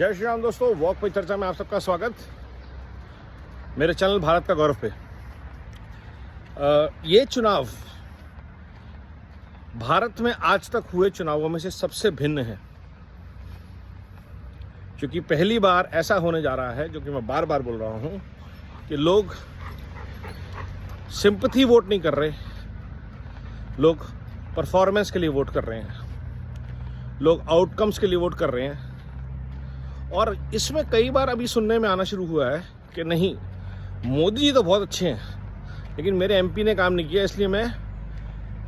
जय श्री राम दोस्तों, वॉक पे चर्चा में आप सबका स्वागत। मेरे चैनल भारत का गौरव पे ये चुनाव भारत में आज तक हुए चुनावों में से सबसे भिन्न है, क्योंकि पहली बार ऐसा होने जा रहा है, जो कि मैं बार बार बोल रहा हूं, कि लोग सिंपैथी वोट नहीं कर रहे, लोग परफॉर्मेंस के लिए वोट कर रहे हैं, लोग आउटकम्स के लिए वोट कर रहे हैं। और इसमें कई बार अभी सुनने में आना शुरू हुआ है कि नहीं, मोदी जी तो बहुत अच्छे हैं, लेकिन मेरे एमपी ने काम नहीं किया, इसलिए मैं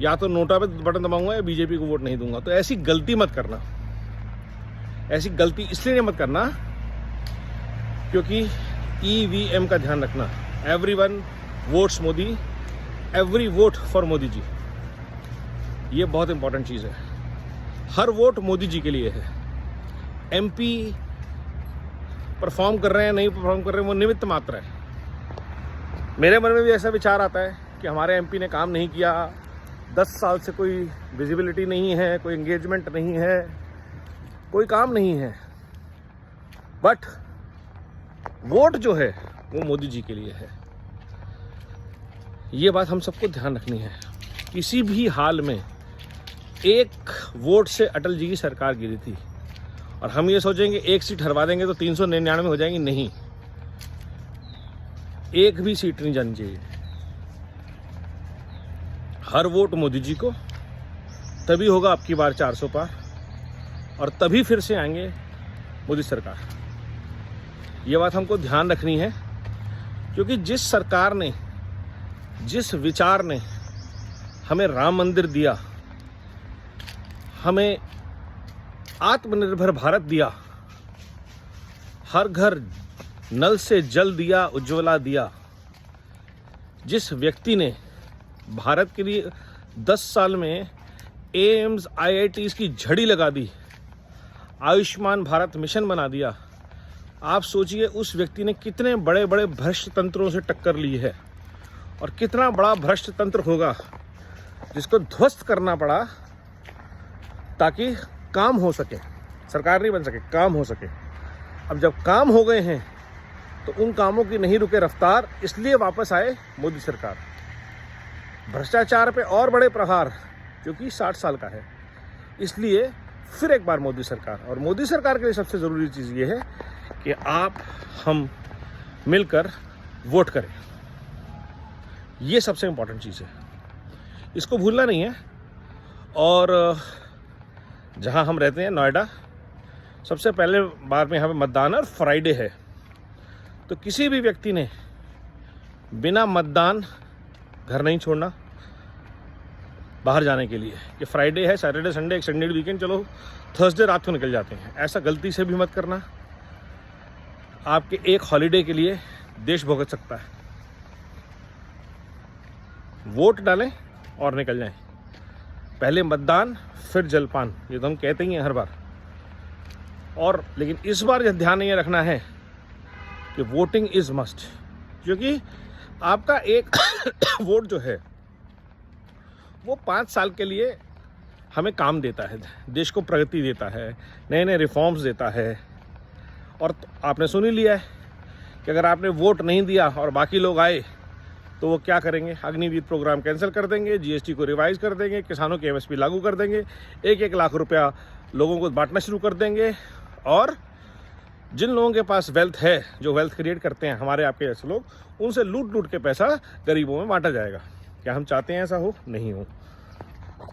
या तो नोटा पे बटन दबाऊंगा या बीजेपी को वोट नहीं दूंगा। तो ऐसी गलती मत करना, ऐसी गलती इसलिए मत करना क्योंकि ईवीएम का ध्यान रखना। Everyone votes Modi, every vote for Modi ji, ये बहुत इंपॉर्टेंट चीज़ है। हर वोट मोदी जी के लिए है। एमपी परफॉर्म कर रहे हैं नहीं परफॉर्म कर रहे हैं, वो निमित्त मात्र है। मेरे मन में भी ऐसा विचार आता है कि हमारे एमपी ने काम नहीं किया, 10 साल से कोई विजिबिलिटी नहीं है, कोई एंगेजमेंट नहीं है, कोई काम नहीं है, बट वोट जो है वो मोदी जी के लिए है। ये बात हम सबको ध्यान रखनी है। किसी भी हाल में एक वोट से अटल जी की सरकार गिरी थी, और हम ये सोचेंगे एक सीट हरवा देंगे तो 399 हो जाएंगी। नहीं, एक भी सीट नहीं जानी चाहिए। हर वोट मोदी जी को, तभी होगा आपकी बार 400 पार, और तभी फिर से आएंगे मोदी सरकार। ये बात हमको ध्यान रखनी है, क्योंकि जिस सरकार ने, जिस विचार ने हमें राम मंदिर दिया, हमें आत्मनिर्भर भारत दिया, हर घर नल से जल दिया, उज्ज्वला दिया, जिस व्यक्ति ने भारत के लिए 10 साल में एम्स IITs की झड़ी लगा दी, आयुष्मान भारत मिशन बना दिया, आप सोचिए उस व्यक्ति ने कितने बड़े बड़े भ्रष्ट तंत्रों से टक्कर ली है, और कितना बड़ा भ्रष्ट तंत्र होगा जिसको ध्वस्त करना पड़ा ताकि काम हो सके। सरकार नहीं बन सके, काम हो सके। अब जब काम हो गए हैं तो उन कामों की नहीं रुके रफ्तार, इसलिए वापस आए मोदी सरकार। भ्रष्टाचार पे और बड़े प्रहार, क्योंकि 60 साल का है, इसलिए फिर एक बार मोदी सरकार। और मोदी सरकार के लिए सबसे ज़रूरी चीज़ ये है कि आप हम मिलकर वोट करें। ये सबसे इम्पोर्टेंट चीज़ है, इसको भूलना नहीं है। और जहाँ हम रहते हैं नोएडा, सबसे पहले बार में यहाँ पे मतदान है, और फ्राइडे है, तो किसी भी व्यक्ति ने बिना मतदान घर नहीं छोड़ना बाहर जाने के लिए, कि फ्राइडे है, सैटरडे संडे, एक्सटेंडेड वीकेंड, चलो थर्सडे रात को निकल जाते हैं। ऐसा गलती से भी मत करना। आपके एक हॉलीडे के लिए देश भुगत सकता है। वोट डालें और निकल जाएं। पहले मतदान, फिर जलपान, ये तो हम कहते ही हैं हर बार। और लेकिन इस बार यह ध्यान ये रखना है कि वोटिंग इज मस्ट, क्योंकि आपका एक वोट जो है वो 5 साल के लिए हमें काम देता है, देश को प्रगति देता है, नए नए रिफॉर्म्स देता है। और आपने सुन ही लिया है कि अगर आपने वोट नहीं दिया और बाकी लोग आए तो वो क्या करेंगे? अग्निवीर प्रोग्राम कैंसिल कर देंगे, GST को रिवाइज कर देंगे, किसानों की MSP लागू कर देंगे, 1-1 लाख रुपया लोगों को बांटना शुरू कर देंगे। और जिन लोगों के पास वेल्थ है, जो वेल्थ क्रिएट करते हैं हमारे आपके जैसे लोग, उनसे लूट के पैसा गरीबों में बांटा जाएगा। क्या हम चाहते हैं ऐसा हो? नहीं हो।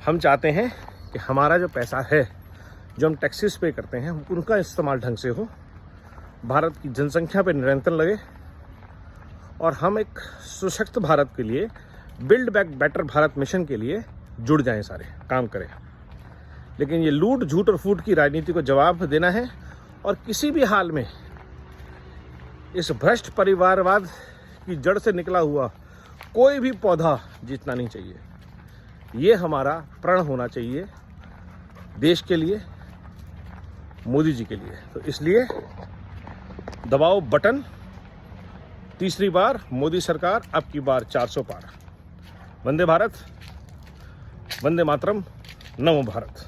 हम चाहते हैं कि हमारा जो पैसा है, जो हम टैक्सेस पे करते हैं, उनका इस्तेमाल ढंग से हो, भारत की जनसंख्या पर नियंत्रण लगे, और हम एक सशक्त भारत के लिए, build back better Bharat mission के लिए जुड़ जाएं, सारे काम करें। लेकिन ये लूट, झूठ और फूट की राजनीति को जवाब देना है, और किसी भी हाल में इस भ्रष्ट परिवारवाद की जड़ से निकला हुआ कोई भी पौधा जीतना नहीं चाहिए। ये हमारा प्रण होना चाहिए देश के लिए, मोदी जी के लिए। तो इसलिए दबाओ बटन, तीसरी बार मोदी सरकार, अब की बार 400 पार। वंदे भारत, वंदे मातरम, नमो भारत।